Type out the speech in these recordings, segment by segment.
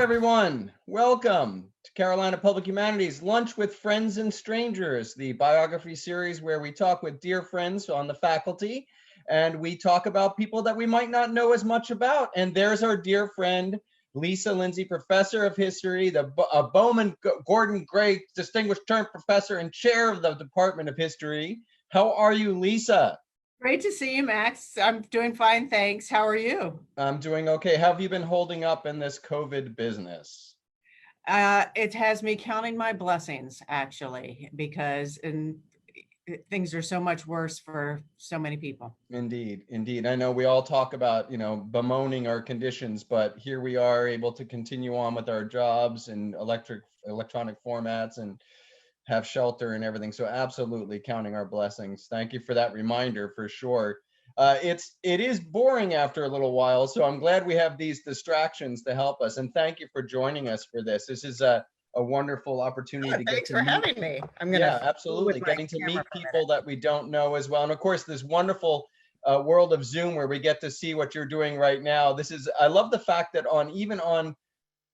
everyone. Welcome to Carolina Public Humanities Lunch with Friends and Strangers, the biography series where we talk with dear friends on the faculty and we talk about people that we might not know as much about. And there's our dear friend, Lisa Lindsay, Professor of History, the Bowman Gordon Gray Distinguished Term Professor and Chair of the Department of History. How are you, Lisa? Great to see you, Max. I'm doing fine, thanks. How are you? I'm doing okay. How have you been holding up in this COVID business? It has me counting my blessings, actually, because things are so much worse for so many people. Indeed, indeed. I know we all talk about, bemoaning our conditions, but here we are able to continue on with our jobs in electronic formats and have shelter and everything. So absolutely counting our blessings. Thank you for that reminder for sure. It is boring after a little while, so I'm glad we have these distractions to help us. And thank you for joining us for this. This is a wonderful opportunity to get Thanks to for meet. having me. Yeah, absolutely. Getting to meet people that we don't know as well. And of course, this wonderful world of Zoom where we get to see what you're doing right now. I love the fact that even on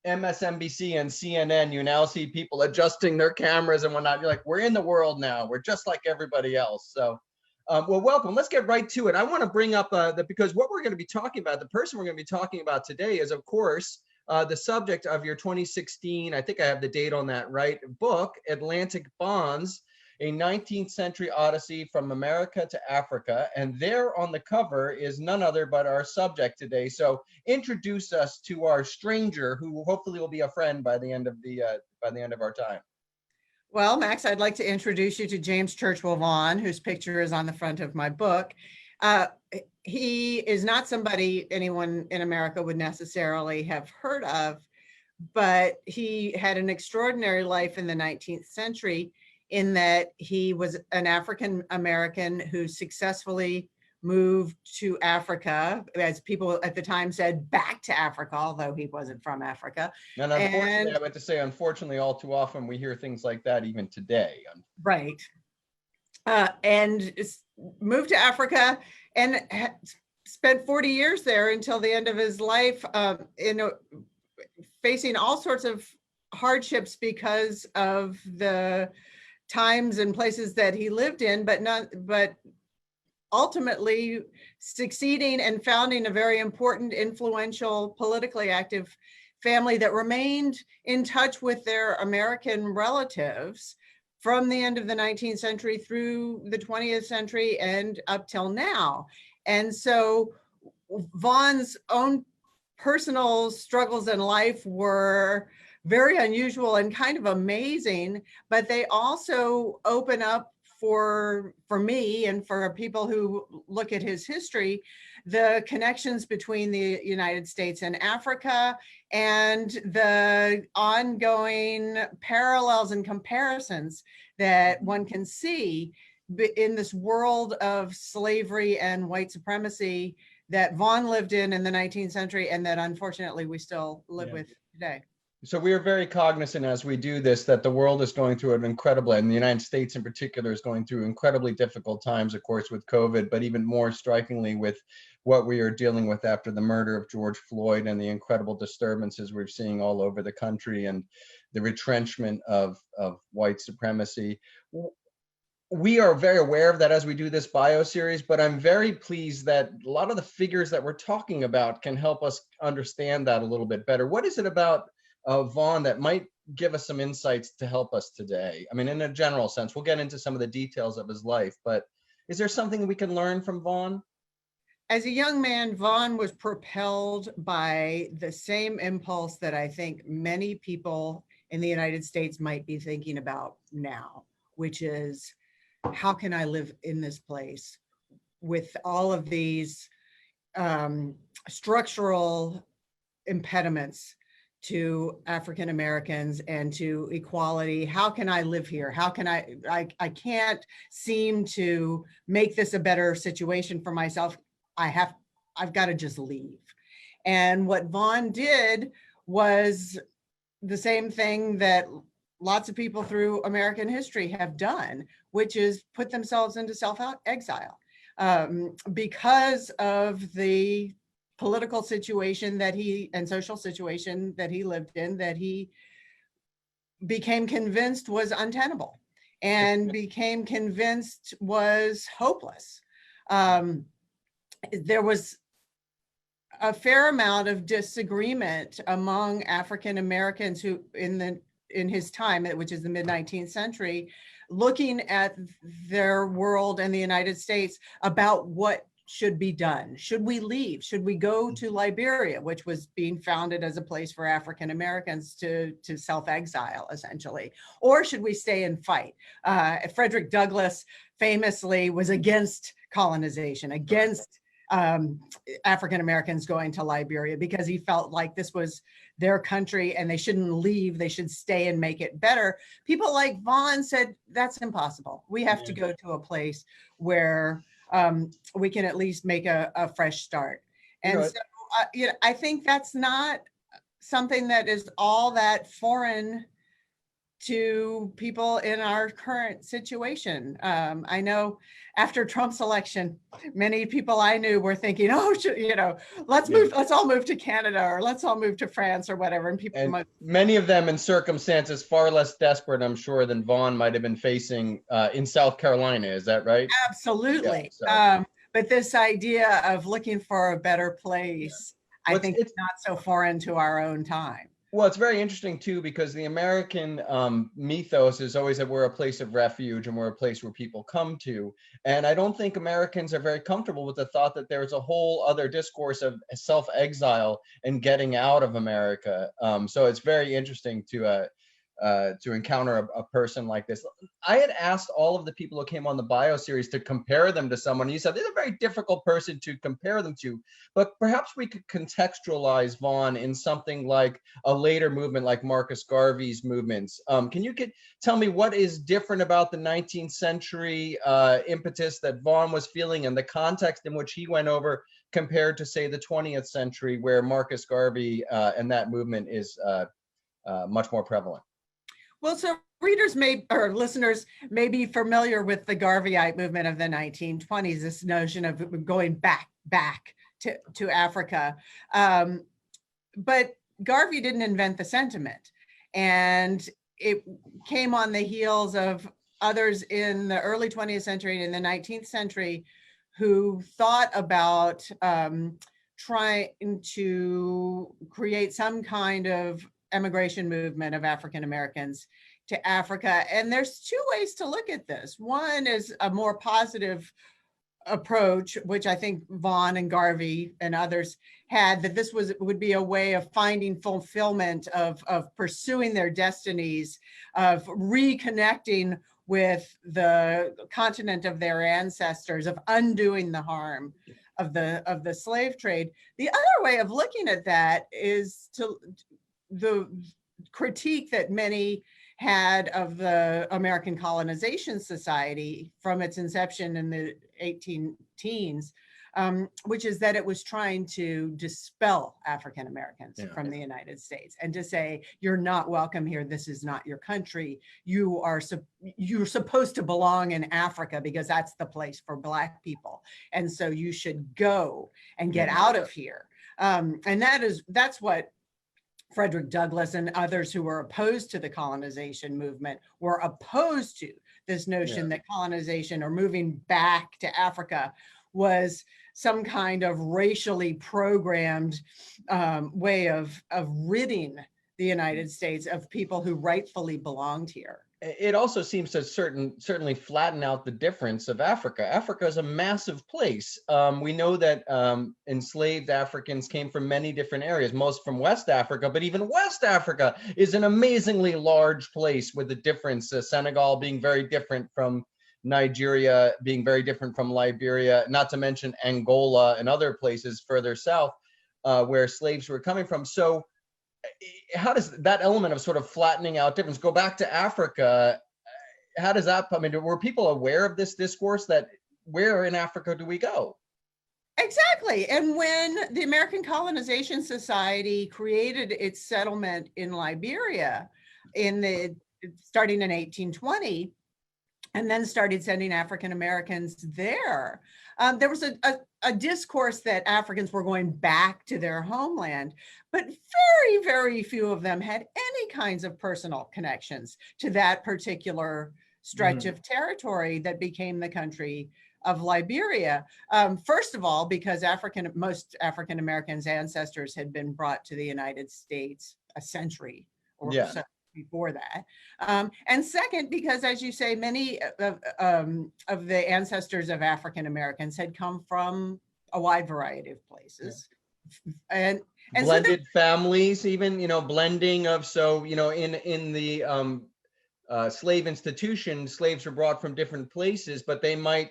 MSNBC and CNN, you now see people adjusting their cameras and whatnot. You're like, we're in the world now. We're just like everybody else. So, well, welcome. Let's get right to it. I want to bring up because what we're going to be talking about, the person we're going to be talking about today is, of course, the subject of your 2016, I think I have the date on that right, book, Atlantic Bonds, a 19th century odyssey from America to Africa. And there on the cover is none other but our subject today. So introduce us to our stranger, who hopefully will be a friend by the end of our time. Well, Max, I'd like to introduce you to James Churchill Vaughn, whose picture is on the front of my book. He is not somebody anyone in America would necessarily have heard of, but he had an extraordinary life in the 19th century in that he was an African American who successfully moved to Africa, as people at the time said, back to Africa, although he wasn't from Africa. And unfortunately, I would to say, unfortunately, all too often we hear things like that even today. Right. And moved to Africa and spent 40 years there until the end of his life, facing all sorts of hardships because of the times and places that he lived in, but ultimately succeeding and founding a very important, influential, politically active family that remained in touch with their American relatives from the end of the 19th century through the 20th century and up till now. And so Vaughn's own personal struggles in life were very unusual and kind of amazing, but they also open up for me and for people who look at his history, the connections between the United States and Africa and the ongoing parallels and comparisons that one can see in this world of slavery and white supremacy that Vaughn lived in the 19th century and that unfortunately we still live with today. So we are very cognizant as we do this that the world is going through an incredible, and the United States in particular is going through incredibly difficult times, of course, with COVID, but even more strikingly with what we are dealing with after the murder of George Floyd and the incredible disturbances we're seeing all over the country and the retrenchment of white supremacy. We are very aware of that as we do this bio series, but I'm very pleased that a lot of the figures that we're talking about can help us understand that a little bit better. What is it about Vaughn that might give us some insights to help us today? I mean, in a general sense, we'll get into some of the details of his life, but is there something we can learn from Vaughn? As a young man, Vaughn was propelled by the same impulse that I think many people in the United States might be thinking about now, which is, how can I live in this place with all of these structural impediments to African Americans and to equality? How can I live here? How can I can't seem to make this a better situation for myself. I've got to just leave. And what Vaughn did was the same thing that lots of people through American history have done, which is put themselves into self-exile because of the political situation and social situation that he lived in, that he became convinced was untenable and became convinced was hopeless. There was a fair amount of disagreement among African Americans who in his time, which is the mid-19th century, looking at their world and the United States about what should be done. Should we leave? Should we go to Liberia, which was being founded as a place for African Americans to self-exile, essentially? Or should we stay and fight? Frederick Douglass famously was against colonization, against African Americans going to Liberia, because he felt like this was their country and they shouldn't leave, they should stay and make it better. People like Vaughn said, that's impossible. We have to go to a place where we can at least make a fresh start. And so, I think that's not something that is all that foreign to people in our current situation. I know after Trump's election, many people I knew were thinking, oh, let's all move to Canada, or let's all move to France or whatever. And many of them in circumstances far less desperate, I'm sure, than Vaughn might have been facing in South Carolina. Is that right? Absolutely. Yeah, so. But this idea of looking for a better place, I think it's not so foreign to our own time. Well, it's very interesting, too, because the American mythos is always that we're a place of refuge and we're a place where people come to. And I don't think Americans are very comfortable with the thought that there's a whole other discourse of self-exile and getting out of America. So it's very interesting to encounter a person like this. I had asked all of the people who came on the bio series to compare them to someone. You said they're a very difficult person to compare them to, but perhaps we could contextualize Vaughn in something like a later movement like Marcus Garvey's movements. Can you tell me what is different about the 19th century impetus that Vaughn was feeling and the context in which he went over compared to, say, the 20th century, where Marcus Garvey and that movement is much more prevalent? Well, so readers or listeners may be familiar with the Garveyite movement of the 1920s, this notion of going back to Africa. But Garvey didn't invent the sentiment. And it came on the heels of others in the early 20th century and in the 19th century who thought about trying to create some kind of emigration movement of African Americans to Africa. And there's two ways to look at this. One is a more positive approach, which I think Vaughn and Garvey and others had, that this would be a way of finding fulfillment, of pursuing their destinies, of reconnecting with the continent of their ancestors, of undoing the harm of the slave trade. The other way of looking at that is the critique that many had of the American Colonization Society from its inception in the 18 teens, which is that it was trying to dispel African Americans from the United States and to say, you're not welcome here. This is not your country. You're supposed to belong in Africa because that's the place for Black people. And so you should go and get out of here. And that's what Frederick Douglass and others who were opposed to the colonization movement were opposed to, this notion that colonization or moving back to Africa was some kind of racially programmed way of ridding the United States of people who rightfully belonged here. It also seems to certainly flatten out the difference of Africa. Africa is a massive place. We know that enslaved Africans came from many different areas, most from West Africa, but even West Africa is an amazingly large place with a difference. Senegal being very different from Nigeria, being very different from Liberia, not to mention Angola and other places further south where slaves were coming from. So how does that element of sort of flattening out difference go back to Africa? How does that, I mean, were people aware of this discourse that where in Africa do we go? Exactly. And when the American Colonization Society created its settlement in Liberia starting in 1820, and then started sending African Americans there. There was a discourse that Africans were going back to their homeland, but very, very few of them had any kinds of personal connections to that particular stretch of territory that became the country of Liberia. First of all, because most African Americans' ancestors had been brought to the United States a century or so before that. And second, because as you say, many of the ancestors of African Americans had come from a wide variety of places. And blended families, even, blending of, so, in the slave institution, slaves were brought from different places, but they might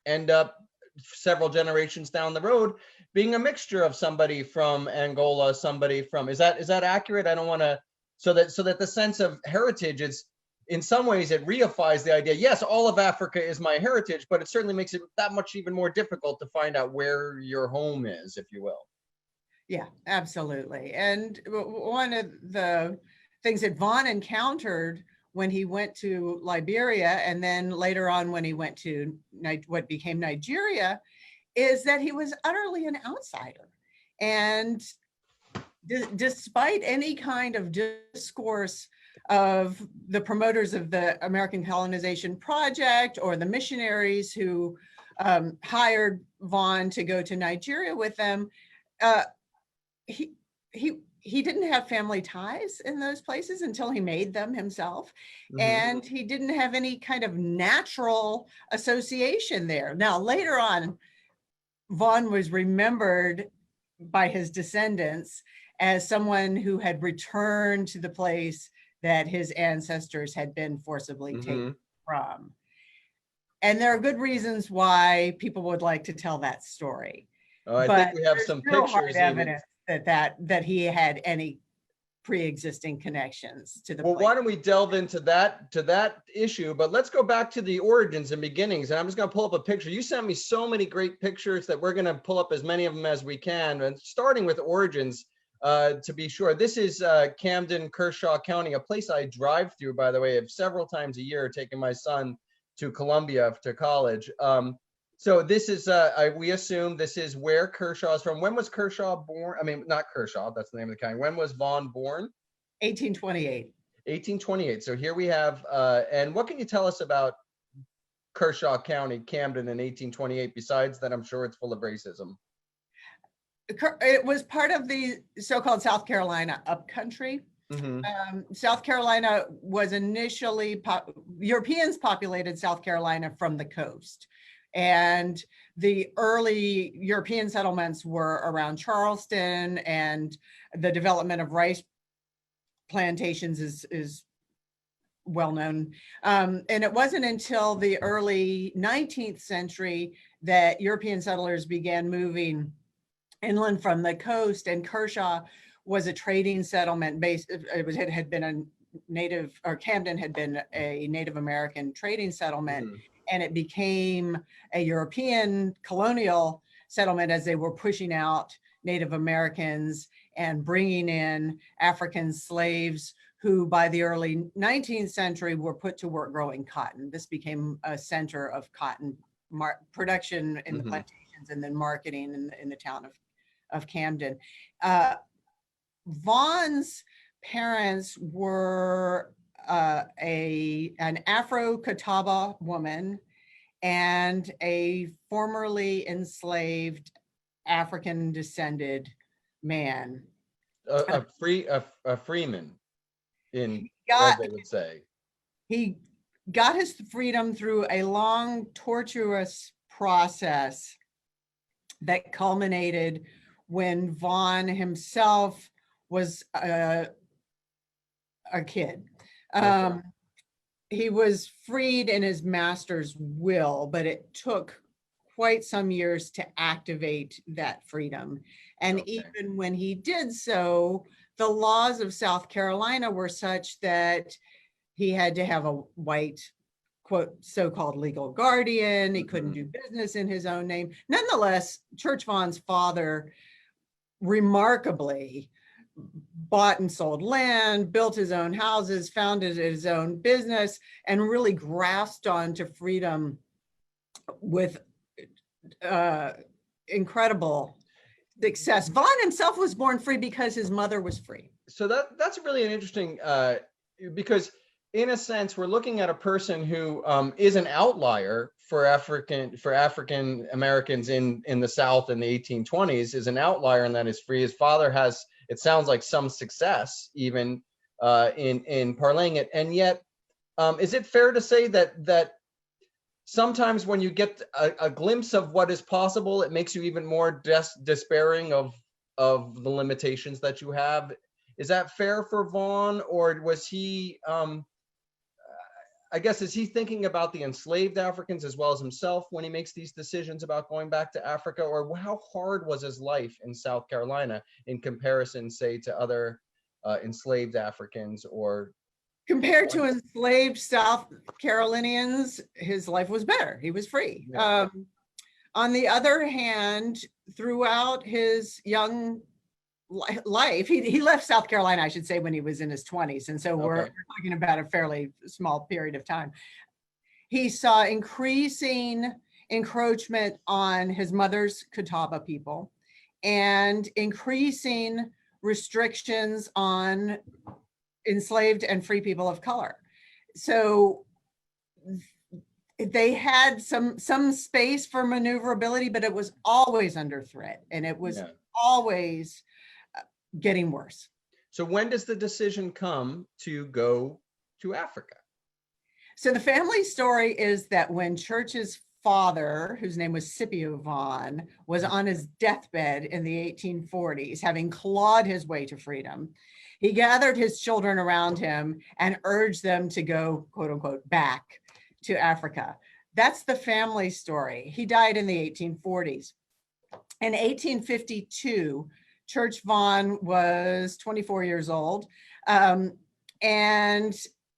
end up several generations down the road being a mixture of somebody from Angola, somebody from, is that accurate? I don't want to, so that the sense of heritage is, in some ways, it reifies the idea, yes, all of Africa is my heritage, but it certainly makes it that much even more difficult to find out where your home is, if you will. Yeah, absolutely. And one of the things that Vaughn encountered when he went to Liberia, and then later on when he went to what became Nigeria, is that he was utterly an outsider. And despite any kind of discourse of the promoters of the American colonization project or the missionaries who hired Vaughn to go to Nigeria with them, he didn't have family ties in those places until he made them himself. And he didn't have any kind of natural association there. Now, later on, Vaughn was remembered by his descendants as someone who had returned to the place that his ancestors had been forcibly taken from. And there are good reasons why people would like to tell that story. I think we have some pictures. Evidence that he had any pre-existing connections to the place. Why don't we delve into that issue? But let's go back to the origins and beginnings. And I'm just going to pull up a picture. You sent me so many great pictures that we're going to pull up as many of them as we can. And starting with origins, to be sure, this is Camden, Kershaw County, a place I drive through, by the way, several times a year, taking my son to Columbia to college. So this is, we assume this is where Kershaw is from. When was Kershaw born? I mean, not Kershaw, that's the name of the county. When was Vaughn born? 1828. 1828. So here we have, and what can you tell us about Kershaw County, Camden in 1828, besides that I'm sure it's full of racism? It was part of the so-called South Carolina upcountry. South Carolina was initially, Europeans populated South Carolina from the coast. And the early European settlements were around Charleston, and the development of rice plantations is well known. And it wasn't until the early 19th century that European settlers began moving inland from the coast, and Kershaw was a trading settlement based, it had been a native, or Camden had been a Native American trading settlement. And it became a European colonial settlement as they were pushing out Native Americans and bringing in African slaves who by the early 19th century were put to work growing cotton. This became a center of cotton production in the plantations and then marketing in the town of Camden. Vaughn's parents were an Afro-Catawba woman and a formerly enslaved African-descended man. A freeman, as they would say. He got his freedom through a long, tortuous process that culminated when Vaughn himself was a kid. He was freed in his master's will, but it took quite some years to activate that freedom. And even when he did so, the laws of South Carolina were such that he had to have a white, quote, so-called legal guardian. He couldn't do business in his own name. Nonetheless, Church Vaughn's father remarkably bought and sold land, built his own houses, founded his own business, and really grasped onto freedom with incredible success. Vaughn himself was born free because his mother was free. So that's really an interesting, because in a sense, we're looking at a person who is an outlier for African Americans in the South in the 1820s, is an outlier in that he's free. His father has, it sounds like, some success even in parlaying it. And yet, is it fair to say that sometimes when you get a glimpse of what is possible, it makes you even more despairing of the limitations that you have? Is that fair for Vaughn, or was he, I guess, is he thinking about the enslaved Africans as well as himself when he makes these decisions about going back to Africa? Or how hard was his life in South Carolina in comparison, say, to other enslaved Africans? Or compared to enslaved South Carolinians, his life was better. He was free. Yeah. On the other hand, throughout his young life, he left South Carolina, I should say, when he was in his 20s. And so we're talking about a fairly small period of time. He saw increasing encroachment on his mother's Catawba people and increasing restrictions on enslaved and free people of color. So they had some space for maneuverability, but it was always under threat, and it was always getting worse. So when does the decision come to go to Africa? So the family story is that when Church's father, whose name was Scipio Vaughn, was on his deathbed in the 1840s, having clawed his way to freedom, he gathered his children around him and urged them to go, quote unquote, back to Africa. That's the family story. He died in the 1840s. In 1852, Church Vaughn was 24 years old. And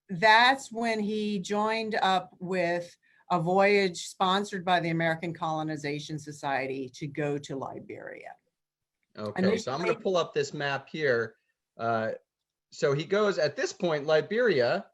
that's when he joined up with a voyage sponsored by the American Colonization Society to go to Liberia. Okay, so I'm going to pull up this map here. So he goes, at this point, Liberia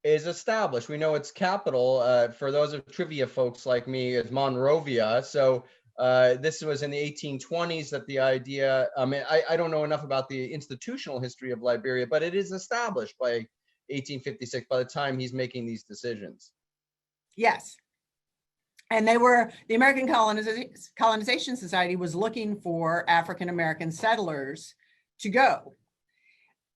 is established. We know its capital, for those of trivia folks like me, is Monrovia. So this was in the 1820s that the idea, I don't know enough about the institutional history of Liberia, but it is established by 1856 by the time he's making these decisions. Yes. And the American Colonization Society was looking for African-American settlers to go.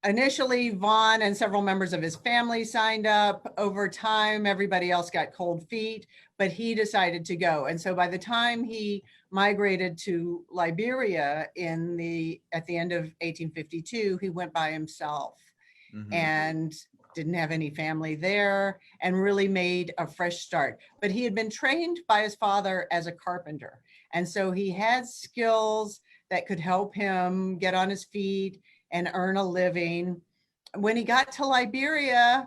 Initially, Vaughn and several members of his family signed up. Over time, everybody else got cold feet, but he decided to go. And so by the time he migrated to Liberia at the end of 1852, he went by himself and didn't have any family there and really made a fresh start. But he had been trained by his father as a carpenter. And so he had skills that could help him get on his feet and earn a living. When he got to Liberia,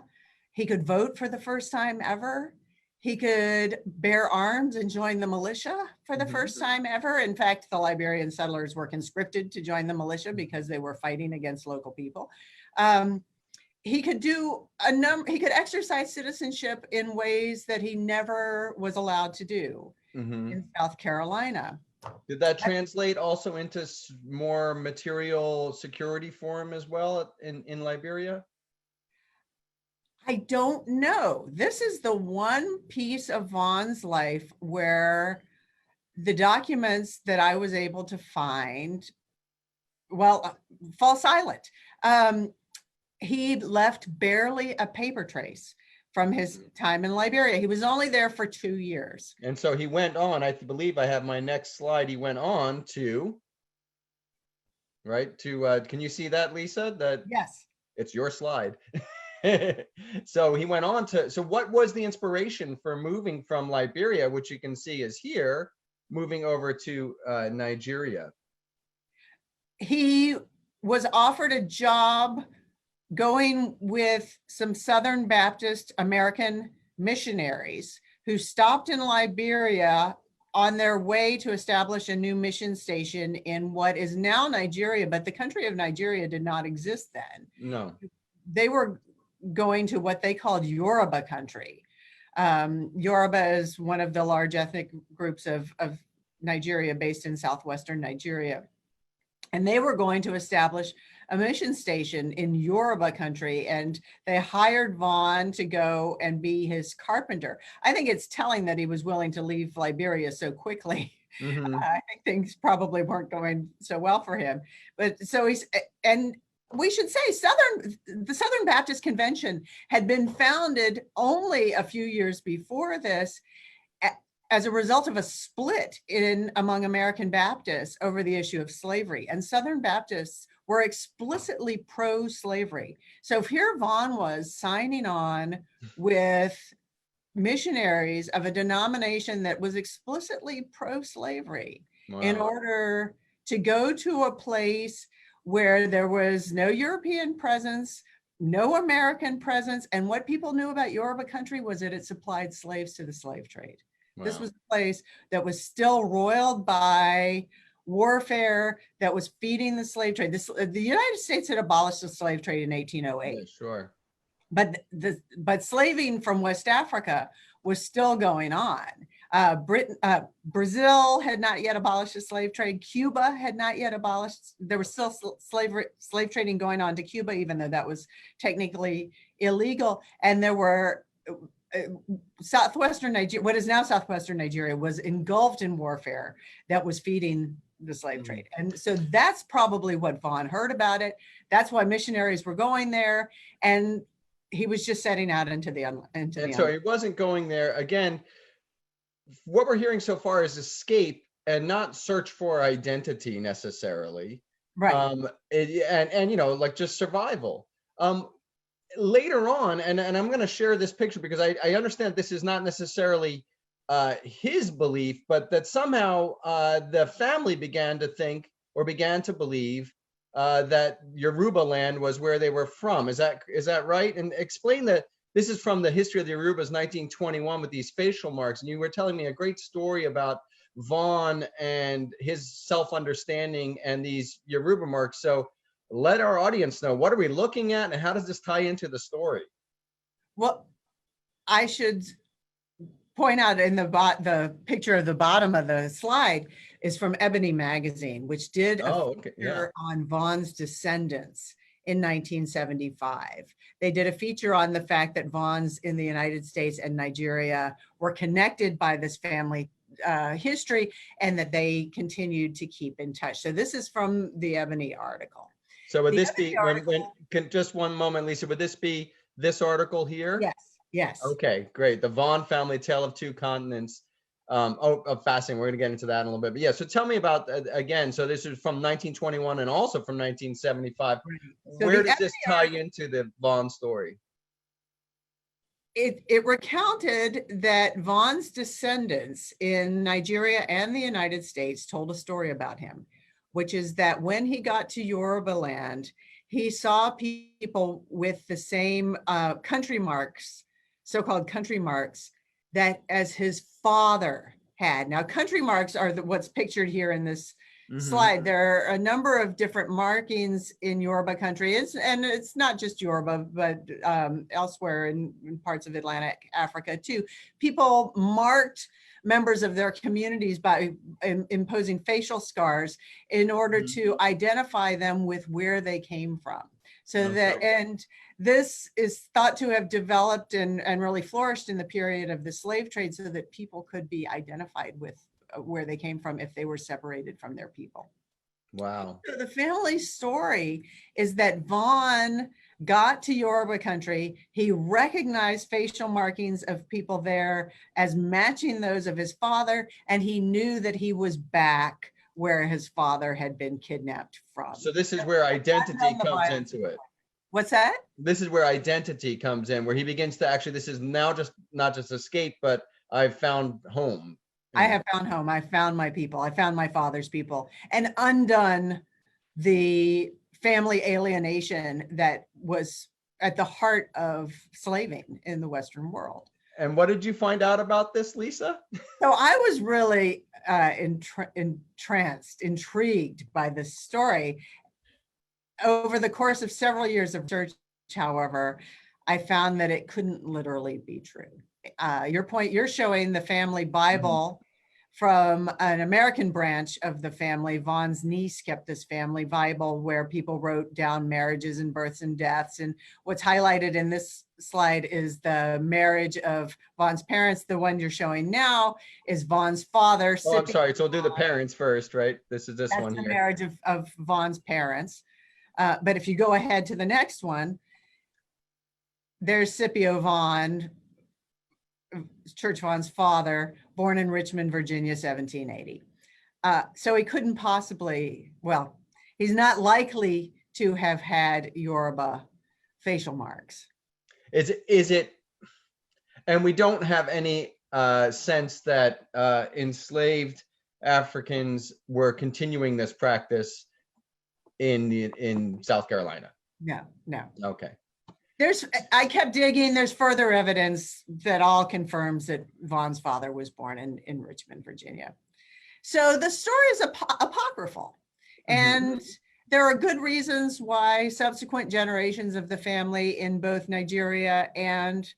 he could vote for the first time ever. He could bear arms and join the militia for the first time ever. In fact, the Liberian settlers were conscripted to join the militia because they were fighting against local people. He could he could exercise citizenship in ways that he never was allowed to do in South Carolina. Did that translate also into more material security for him as well in Liberia? I don't know. This is the one piece of Vaughn's life where the documents that I was able to find, fall silent. He left barely a paper trace from his time in Liberia. He was only there for 2 years. And so he went on, I believe I have my next slide. He went on to, can you see that, Lisa? Yes. It's your slide. So he went on to, so what was the inspiration for moving from Liberia, which you can see is here, moving over to Nigeria? He was offered a job going with some Southern Baptist American missionaries who stopped in Liberia on their way to establish a new mission station in what is now Nigeria, but the country of Nigeria did not exist then. No. They were going to what they called Yoruba country. Yoruba is one of the large ethnic groups of Nigeria, based in southwestern Nigeria. And they were going to establish a mission station in Yoruba country, and they hired Vaughn to go and be his carpenter. I think it's telling that he was willing to leave Liberia so quickly. Mm-hmm. I think things probably weren't going so well for him. But so and we should say the Southern Baptist Convention had been founded only a few years before this as a result of a split among American Baptists over the issue of slavery. And Southern Baptists were explicitly pro-slavery. So here Vaughn was signing on with missionaries of a denomination that was explicitly pro-slavery. Wow. In order to go to a place where there was no European presence, no American presence, and what people knew about Yoruba country was that it supplied slaves to the slave trade. Wow. This was a place that was still roiled by warfare, that was feeding the slave trade. The United States had abolished the slave trade in 1808. Yeah, sure. But slaving from West Africa was still going on. Brazil had not yet abolished the slave trade. Cuba had not yet abolished. There was still slave trading going on to Cuba, even though that was technically illegal. And there were southwestern Nigeria, what is now southwestern Nigeria, was engulfed in warfare that was feeding the slave trade. And so that's probably what Vaughn heard about it. That's why missionaries were going there. And he was just setting out into the so he wasn't going there. Again, what we're hearing so far is escape and not search for identity necessarily. Right. And you know, like just survival. Later on, and I'm going to share this picture because I understand this is not necessarily his belief, but that somehow the family began to think or began to believe that Yoruba land was where they were from. Is that right? And explain that this is from the history of the Yorubas, 1921, with these facial marks. And you were telling me a great story about Vaughn and his self-understanding and these Yoruba marks. So let our audience know, what are we looking at and how does this tie into the story? Well, I should point out in the picture of the bottom of the slide is from Ebony magazine, which did a feature on Vaughn's descendants in 1975. They did a feature on the fact that Vaughns in the United States and Nigeria were connected by this family history, and that they continued to keep in touch. So this is from the Ebony article. So would this be, just one moment, Lisa, would this be this article here? Yes, yes. Okay, great. The Vaughn family, Tale of Two Continents. Fascinating. We're going to get into that in a little bit. But yeah, so tell me about, again, so this is from 1921 and also from 1975. Right. So where does this tie into the Vaughn story? It recounted that Vaughn's descendants in Nigeria and the United States told a story about him, which is that when he got to Yoruba land, he saw people with the same country marks, so-called country marks, that as his father had. Now, country marks are what's pictured here in this slide. There are a number of different markings in Yoruba country, and it's not just Yoruba, but elsewhere in parts of Atlantic Africa too. People marked members of their communities by imposing facial scars in order to identify them with where they came from. So and this is thought to have developed and really flourished in the period of the slave trade, so that people could be identified with where they came from if they were separated from their people. Wow. So the family story is that Vaughn got to Yoruba country. He recognized facial markings of people there as matching those of his father, and he knew that he was back where his father had been kidnapped from. So this is where identity comes into it. What's that? This is where identity comes in, where he begins to actually, this is now just not just escape, but I've found home. I have found home. I found my people. I found my father's people, and undone the family alienation that was at the heart of slaving in the Western world. And what did you find out about this, Lisa? So I was really entranced, intrigued by this story. Over the course of several years of research, however, I found that it couldn't literally be true. Your point, you're showing the family Bible from an American branch of the family. Vaughn's niece kept this family Bible where people wrote down marriages and births and deaths. And what's highlighted in this slide is the marriage of Vaughn's parents. The one you're showing now is Vaughn's father. Oh, I'm sorry. So we'll do the parents first, right? This is this That's one the here. marriage of Vaughn's parents. But if you go ahead to the next one, there's Scipio Vaughn, Church Vaughn's father, born in Richmond, Virginia, 1780. So he couldn't possibly, well, he's not likely to have had Yoruba facial marks. Is it, and we don't have any sense that enslaved Africans were continuing this practice in South Carolina? No. Okay. I kept digging. There's further evidence that all confirms that Vaughn's father was born in Richmond, Virginia. So the story is apocryphal. And there are good reasons why subsequent generations of the family in both Nigeria and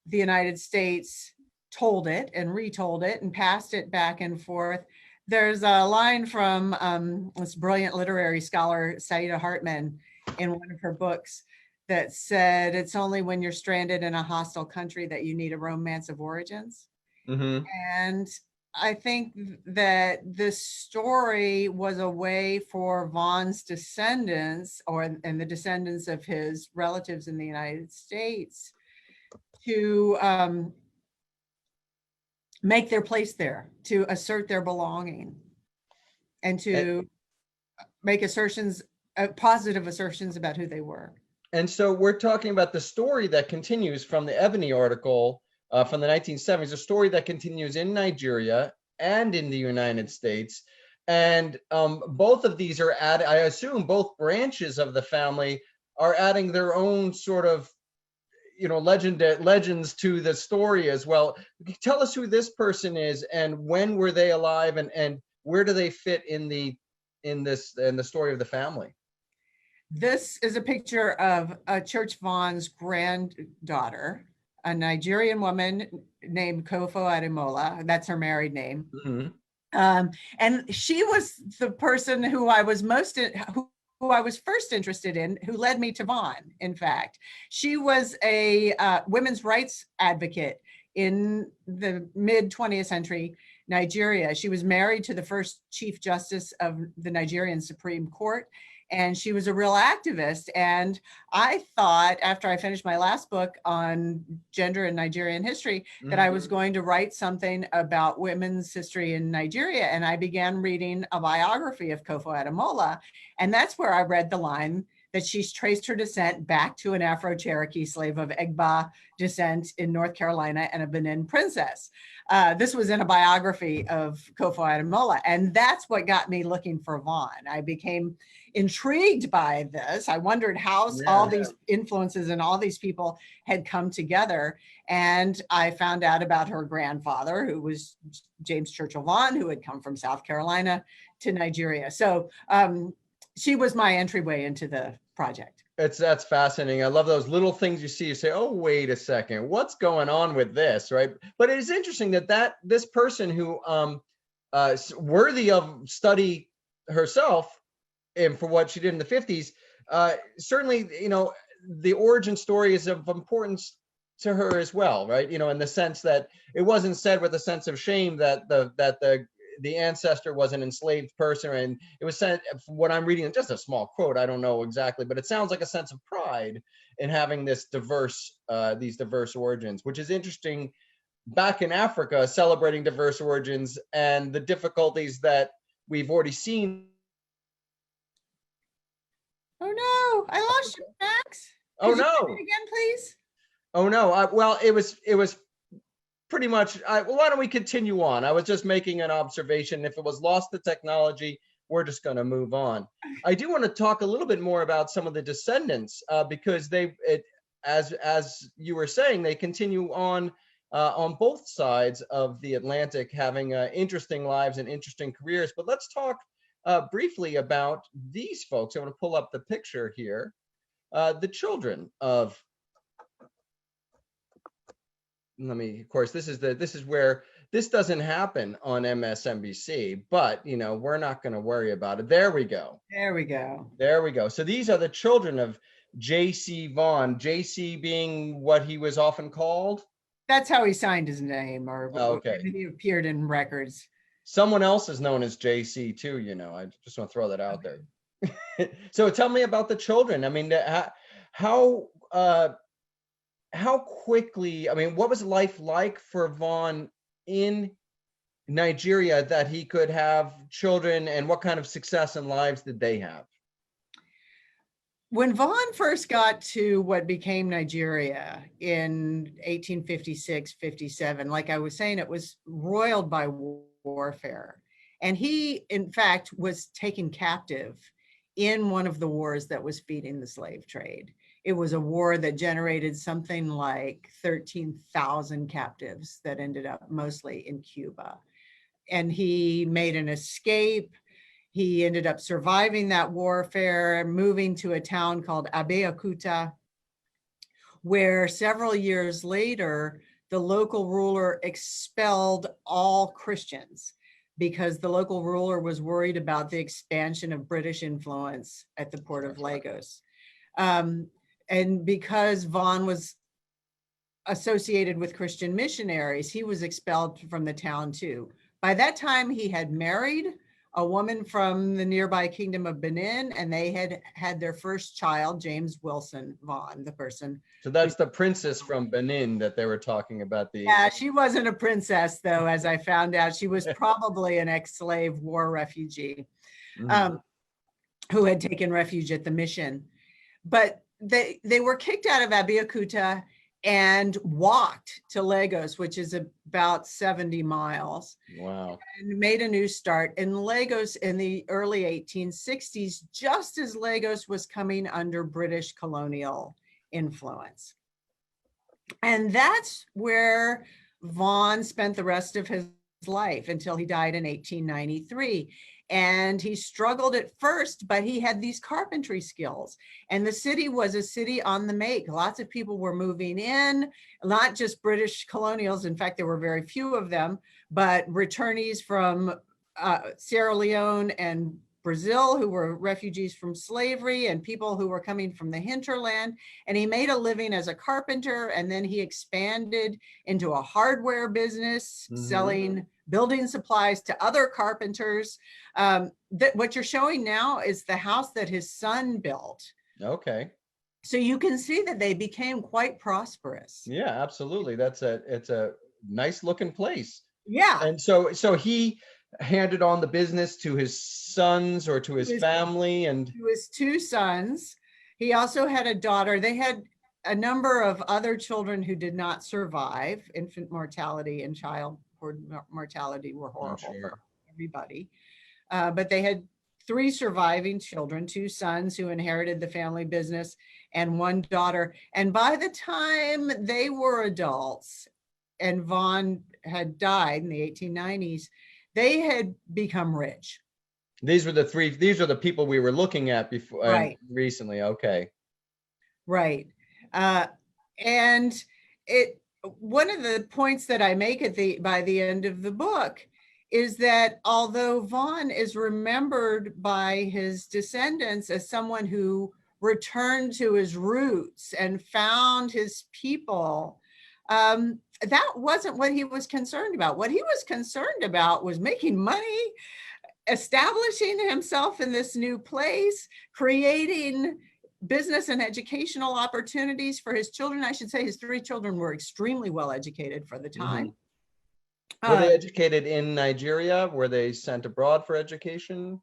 the United States told it and retold it and passed it back and forth. There's a line from this brilliant literary scholar, Saida Hartman, in one of her books that said, it's only when you're stranded in a hostile country that you need a romance of origins. And I think that this story was a way for Vaughn's descendants and the descendants of his relatives in the United States to make their place there, to assert their belonging, and to make assertions, positive assertions about who they were. And so we're talking about the story that continues from the Ebony article from the 1970s, a story that continues in Nigeria and in the United States. And both of these are added, I assume both branches of the family are adding their own sort of, legends to the story as well. Tell us who this person is and when were they alive and where do they fit in the story of the family? This is a picture of Church Vaughn's granddaughter, a Nigerian woman named Kofo Ademola. That's her married name. And she was the person who I was who I was first interested in, who led me to Vaughn, in fact. She was a women's rights advocate in the mid-20th century Nigeria. She was married to the first Chief Justice of the Nigerian Supreme Court, and she was a real activist. And I thought, after I finished my last book on gender and Nigerian history, that I was going to write something about women's history in Nigeria. And I began reading a biography of Kofo Ademola. And that's where I read the line that she's traced her descent back to an Afro-Cherokee slave of Egba descent in North Carolina and a Benin princess. This was in a biography of Kofo Ademola, and that's what got me looking for Vaughn. I became intrigued by this. I wondered how all these influences and all these people had come together, and I found out about her grandfather, who was James Churchill Vaughn, who had come from South Carolina to Nigeria. So she was my entryway into the project. That's fascinating. I love those little things you see. You say, "Oh, wait a second, what's going on with this?" Right? But it is interesting that this person who worthy of study herself, and for what she did in the 50s, certainly, the origin story is of importance to her as well, right? In the sense that it wasn't said with a sense of shame that the ancestor was an enslaved person, and it was said, from what I'm reading, just a small quote, I don't know exactly, but it sounds like a sense of pride in having this these diverse origins, which is interesting. Back in Africa, celebrating diverse origins and the difficulties that we've already seen. Oh no, I lost you, Max. Could you no! say it again, please. Oh no! Well, it was pretty much. Why don't we continue on? I was just making an observation. If it was lost to technology, we're just going to move on. I do want to talk a little bit more about some of the descendants because as you were saying, they continue on on both sides of the Atlantic, having interesting lives and interesting careers. But let's talk briefly about these folks. I want to pull up the picture here. The children of, of course, this is where this doesn't happen on MSNBC, but you know, we're not going to worry about it. There we go. There we go. There we go. So these are the children of J.C. Vaughn, J.C. being what he was often called. That's how he signed his name, or okay. He appeared in records. Someone else is known as JC too, you know. I just want to throw that out there. So tell me about the children. I mean, how quickly, I mean, what was life like for Vaughn in Nigeria that he could have children, and what kind of success and lives did they have? When Vaughn first got to what became Nigeria in 1856-57, like I was saying, it was roiled by warfare. And he, in fact, was taken captive in one of the wars that was feeding the slave trade. It was a war that generated something like 13,000 captives that ended up mostly in Cuba. And he made an escape. He ended up surviving that warfare, moving to a town called Abeokuta, where several years later, the local ruler expelled all Christians because the local ruler was worried about the expansion of British influence at the port of Lagos. And because Vaughn was associated with Christian missionaries, he was expelled from the town too. By that time, he had married a woman from the nearby kingdom of Benin, and they had had their first child, James Wilson Vaughn, the person. So that's the princess from Benin that they were talking about. Yeah, she wasn't a princess, though, as I found out. She was probably an ex-slave war refugee who had taken refuge at the mission. But they were kicked out of Abeokuta and walked to Lagos, which is about 70 miles. Wow. And made a new start in Lagos in the early 1860s, just as Lagos was coming under British colonial influence. And that's where Vaughn spent the rest of his life until he died in 1893. And he struggled at first, but he had these carpentry skills. And the city was a city on the make. Lots of people were moving in, not just British colonials. In fact, there were very few of them, but returnees from Sierra Leone and Brazil who were refugees from slavery, and people who were coming from the hinterland. And he made a living as a carpenter, and then he expanded into a hardware business, selling building supplies to other carpenters. What you're showing now is the house that his son built. Okay. So you can see that they became quite prosperous. Yeah, absolutely. It's a nice looking place. Yeah. And so he handed on the business to his sons or to his family, and to his two sons. He also had a daughter. They had a number of other children who did not survive. Infant mortality and child mortality were horrible for everybody. But they had 3 surviving children, 2 sons who inherited the family business, and 1 daughter. And by the time they were adults and Vaughn had died in the 1890s, they had become rich. These are the people we were looking at before, right, recently. Okay. Right. And one of the points that I make by the end of the book is that although Vaughn is remembered by his descendants as someone who returned to his roots and found his people, that wasn't what he was concerned about. What he was concerned about was making money, establishing himself in this new place, creating business and educational opportunities for his children. I should say his 3 children were extremely well educated for the time. Were they educated in Nigeria? Were they sent abroad for education?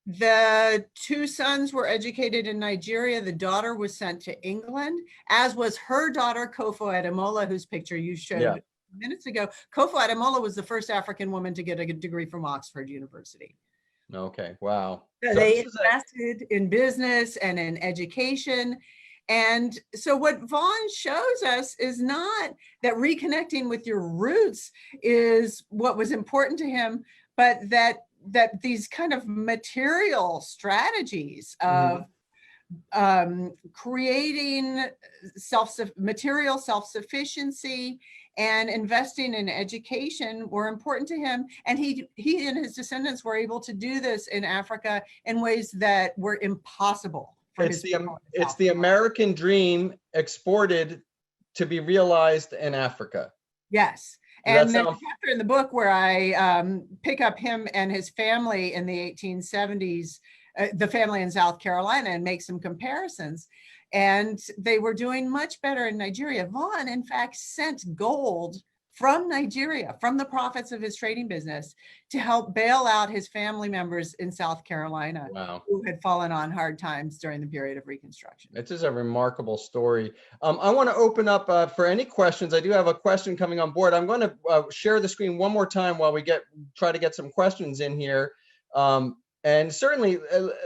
The 2 sons were educated in Nigeria. The daughter was sent to England, as was her daughter, Kofo Ademola, whose picture you showed minutes ago. Kofo Ademola was the first African woman to get a degree from Oxford University. Okay, wow. So they invested in business and in education. And so what Vaughn shows us is not that reconnecting with your roots is what was important to him, but that these kind of material strategies of creating material self-sufficiency and investing in education were important to him. And he and his descendants were able to do this in Africa in ways that were impossible for his people. It's the American dream exported to be realized in Africa. Yes. And there's a chapter in the book where I pick up him and his family in the 1870s, the family in South Carolina, and make some comparisons. And they were doing much better in Nigeria. Vaughn, in fact, sent gold from Nigeria, from the profits of his trading business, to help bail out his family members in South Carolina. Wow. Who had fallen on hard times during the period of Reconstruction. This is a remarkable story. I want to open up for any questions. I do have a question coming on board. I'm going to share the screen one more time while we try to get some questions in here. And certainly,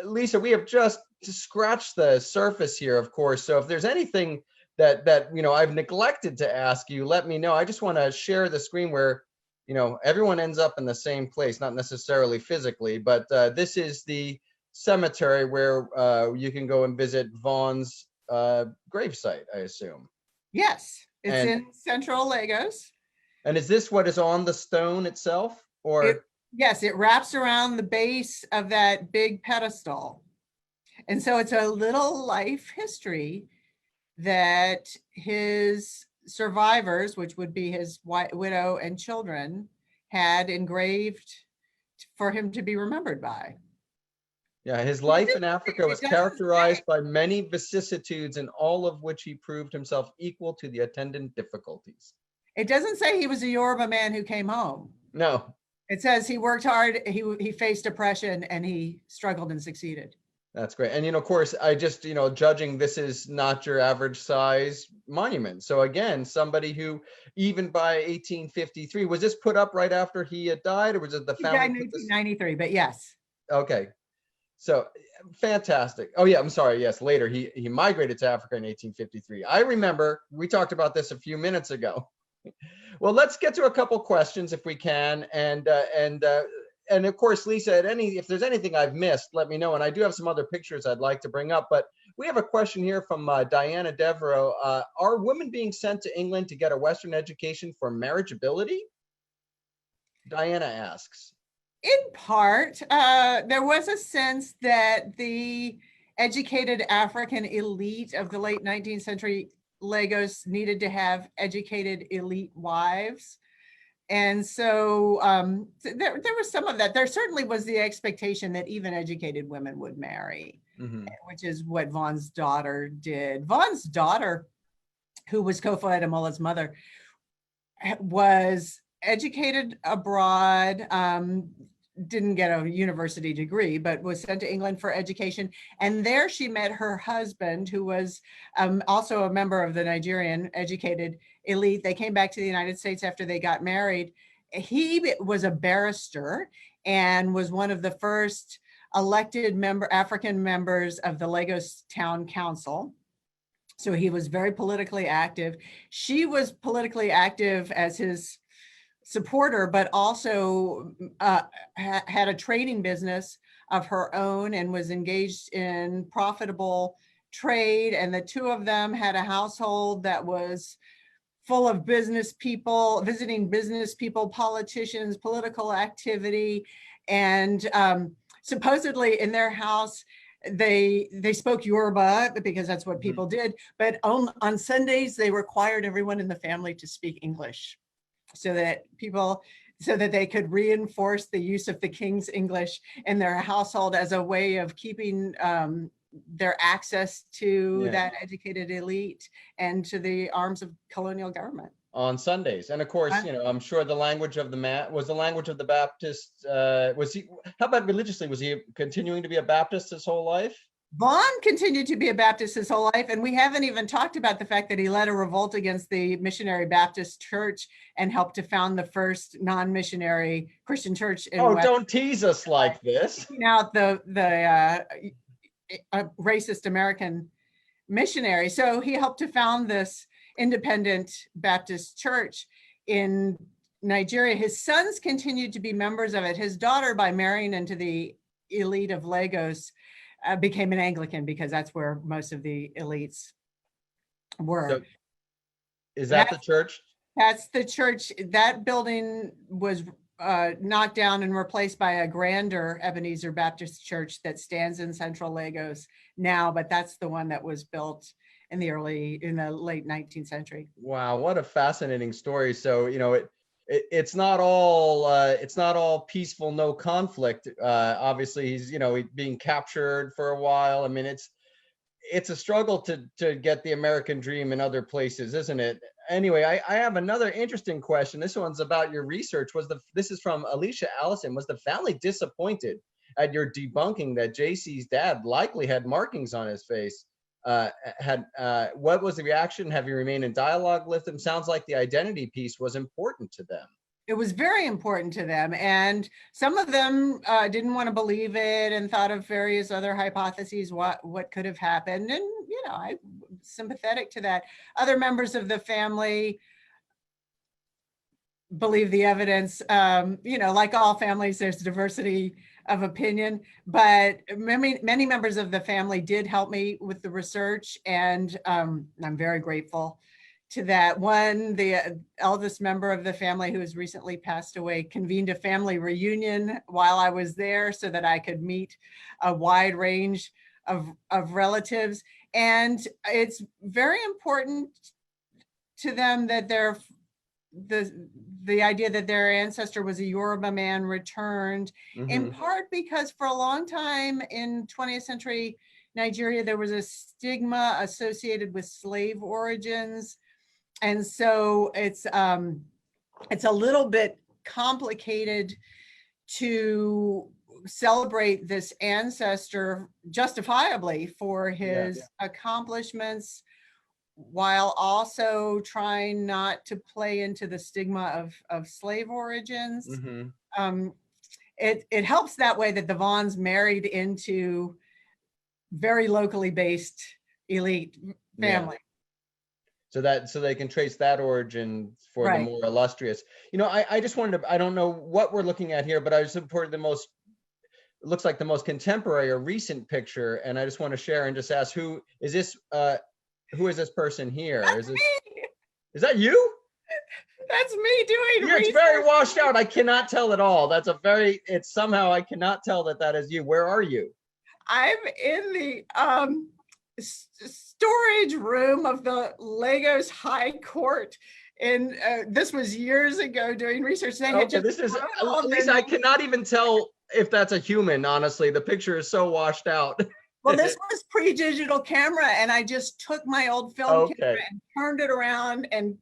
Lisa, we have just scratched the surface here, of course. So if there's anything that I've neglected to ask you, let me know. I just want to share the screen where everyone ends up in the same place, not necessarily physically, but this is the cemetery where you can go and visit Vaughn's gravesite, I assume. Yes, it's in central Lagos. And is this what is on the stone itself, or? Yes, it wraps around the base of that big pedestal. And so it's a little life history that his survivors, which would be his widow and children, had engraved for him to be remembered by. Yeah, his life in Africa was characterized by many vicissitudes, in all of which he proved himself equal to the attendant difficulties. It doesn't say he was a Yoruba man who came home. No. It says he worked hard, he faced oppression, and he struggled and succeeded. That's great. And, of course, I just, judging, this is not your average size monument. So again, somebody who, even by 1853, was this put up right after he had died, or was it the family? He died in 1893, but yes. Okay. So fantastic. Oh yeah, I'm sorry. Yes, later he migrated to Africa in 1853. I remember we talked about this a few minutes ago. Well, let's get to a couple questions if we can, and of course, Lisa, if there's anything I've missed, let me know. And I do have some other pictures I'd like to bring up, but we have a question here from Diana Devereaux. Are women being sent to England to get a Western education for marriageability? Diana asks. In part, there was a sense that the educated African elite of the late 19th century Lagos needed to have educated elite wives. And so there was some of that. There certainly was the expectation that even educated women would marry, which is what Vaughn's daughter did. Vaughn's daughter, who was Kofo Ademola's mother, was educated abroad, didn't get a university degree, but was sent to England for education. And there she met her husband, who was also a member of the Nigerian educated elite. They came back to the United States after they got married. He was a barrister and was one of the first elected African members of the Lagos Town Council. So he was very politically active. She was politically active as his supporter, but also had a trading business of her own and was engaged in profitable trade. And the two of them had a household that was full of business people, visiting business people, politicians, political activity. And supposedly in their house, they spoke Yoruba because that's what people did. But on Sundays, they required everyone in the family to speak English, so that they could reinforce the use of the King's English in their household as a way of keeping their access to that educated elite and to the arms of colonial government. On Sundays. And of course, I'm sure the language of was the language of the Baptist. How about religiously? Was he continuing to be a Baptist his whole life? Vaughn continued to be a Baptist his whole life, and we haven't even talked about the fact that he led a revolt against the Missionary Baptist Church and helped to found the first non-missionary Christian church in West. Don't tease us like this. Out the racist American missionary. So he helped to found this independent Baptist church in Nigeria. His sons continued to be members of it. His daughter, by marrying into the elite of Lagos, became an Anglican, because that's where most of the elites were. So is that the church? That's the church. That building was knocked down and replaced by a grander Ebenezer Baptist church that stands in central Lagos now, but that's the one that was built in the late 19th century. Wow, what a fascinating story. So, you know, it's not all peaceful, no conflict. Obviously, he's, you know, being captured for a while. I mean, it's a struggle to get the American dream in other places, isn't it? Anyway, I have another interesting question. This one's about your research. This is from Alicia Allison. Was the family disappointed at your debunking that JC's dad likely had markings on his face? What was the reaction? Have you remained in dialogue with them? Sounds like the identity piece was important to them. It was very important to them, and some of them didn't want to believe it and thought of various other hypotheses what could have happened, and you know, I'm sympathetic to that. Other members of the family believe the evidence. You know, like all families, there's diversity of opinion, but many members of the family did help me with the research, and I'm very grateful to that. One, the eldest member of the family, who has recently passed away, convened a family reunion while I was there so that I could meet a wide range of relatives. And it's very important to them that the idea that their ancestor was a Yoruba man returned, in part because for a long time in 20th century Nigeria, there was a stigma associated with slave origins. And so it's a little bit complicated to celebrate this ancestor justifiably for his accomplishments, while also trying not to play into the stigma of slave origins. It helps that way that the Vaughns married into very locally based elite family. Yeah. So they can trace that origin for the more illustrious. You know, I just wanted to, I don't know what we're looking at here, but I just reported it looks like the most contemporary or recent picture, and I just want to share and just ask, who is this person here? That's me. Is that you? That's me doing research. It's very washed out. I cannot tell at all. It's somehow I cannot tell that is you. Where are you? I'm in the storage room of the Lagos High Court, and this was years ago doing research. Lisa, I cannot even tell if that's a human. Honestly, the picture is so washed out. Well, this was pre-digital camera, and I just took my old film camera and turned it around and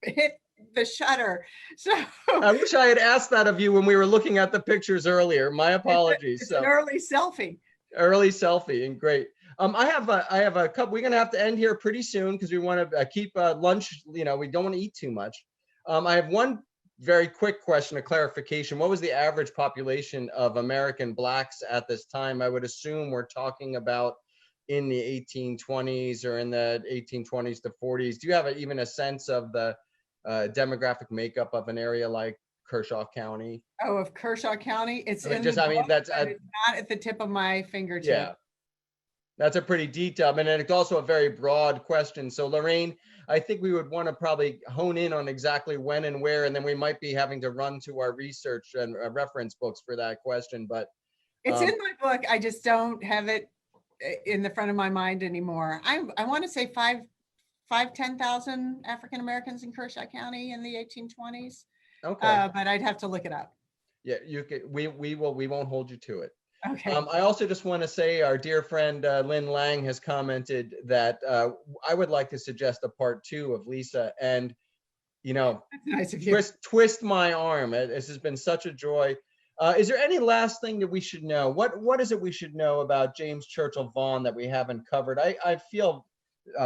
hit the shutter. So I wish I had asked that of you when we were looking at the pictures earlier. My apologies. It's an early selfie. Early selfie, and great. I have a couple. We're gonna have to end here pretty soon because we want to keep lunch. You know, we don't want to eat too much. I have one very quick question, a clarification. What was the average population of American Blacks at this time? I would assume we're talking about in the 1820s or in the 1820s to 40s. Do you have even a sense of the demographic makeup of an area like Kershaw County? Oh, of Kershaw County? It's that's not at the tip of my fingertip. Yeah. That's a pretty detailed, and it's also a very broad question. So Lorraine, I think we would want to probably hone in on exactly when and where, and then we might be having to run to our research and reference books for that question. But it's in my book. I just don't have it in the front of my mind anymore. I want to say 10,000 African Americans in Kershaw County in the 1820s. Okay. But I'd have to look it up. Yeah, you could. We won't hold you to it. Okay. I also just want to say our dear friend Lynn Lang has commented that I would like to suggest a part 2 of Lisa, and you know, nice of you. twist my arm. This has been such a joy. Is there any last thing that we should know? What is it we should know about James Churchill Vaughn that we haven't covered? I feel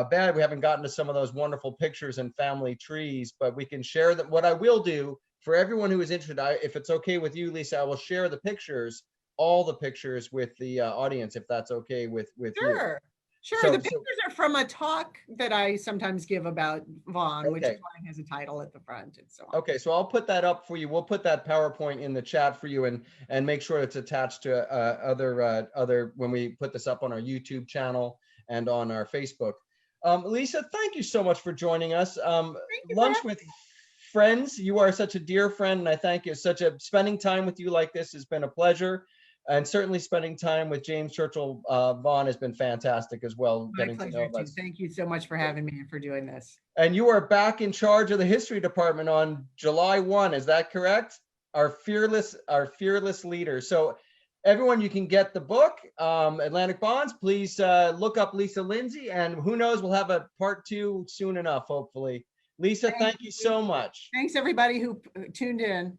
bad we haven't gotten to some of those wonderful pictures and family trees, but we can share that. What I will do for everyone who is interested, if it's okay with you, Lisa, I will share the pictures, all the pictures with the audience, if that's okay with Sure. Sure, So- the pictures are from a talk that I sometimes give about Vaughn, which is Okay. why it has a title at the front and so on. Okay, so I'll put that up for you. We'll put that PowerPoint in the chat for you and make sure it's attached to other when we put this up on our YouTube channel and on our Facebook. Lisa, thank you so much for joining us. Lunch with Friends, you are such a dear friend, and I thank you. Spending time with you like this has been a pleasure. And certainly spending time with James Churchill Vaughn has been fantastic as well. My pleasure too. Thank you so much for having me and for doing this. And you are back in charge of the history department on July 1, is that correct? Our fearless leader. So everyone, you can get the book, Atlantic Bonds. Please look up Lisa Lindsay, and who knows, we'll have a part 2 soon enough, hopefully. Lisa, thank you so much. Thanks everybody who tuned in.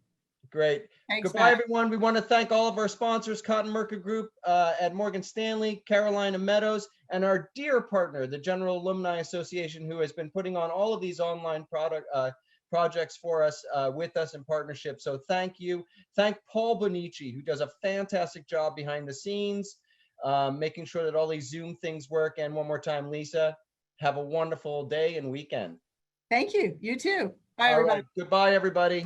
Great. Thanks, Goodbye, Matt. everyone. We want to thank all of our sponsors, Cotton Merker Group at Morgan Stanley, Carolina Meadows, and our dear partner, the General Alumni Association, who has been putting on all of these online projects for us, with us in partnership. So thank you. Thank Paul Bonici, who does a fantastic job behind the scenes, making sure that all these Zoom things work. And one more time, Lisa, have a wonderful day and weekend. Thank you. You too. Bye, everybody. All right. Goodbye, everybody.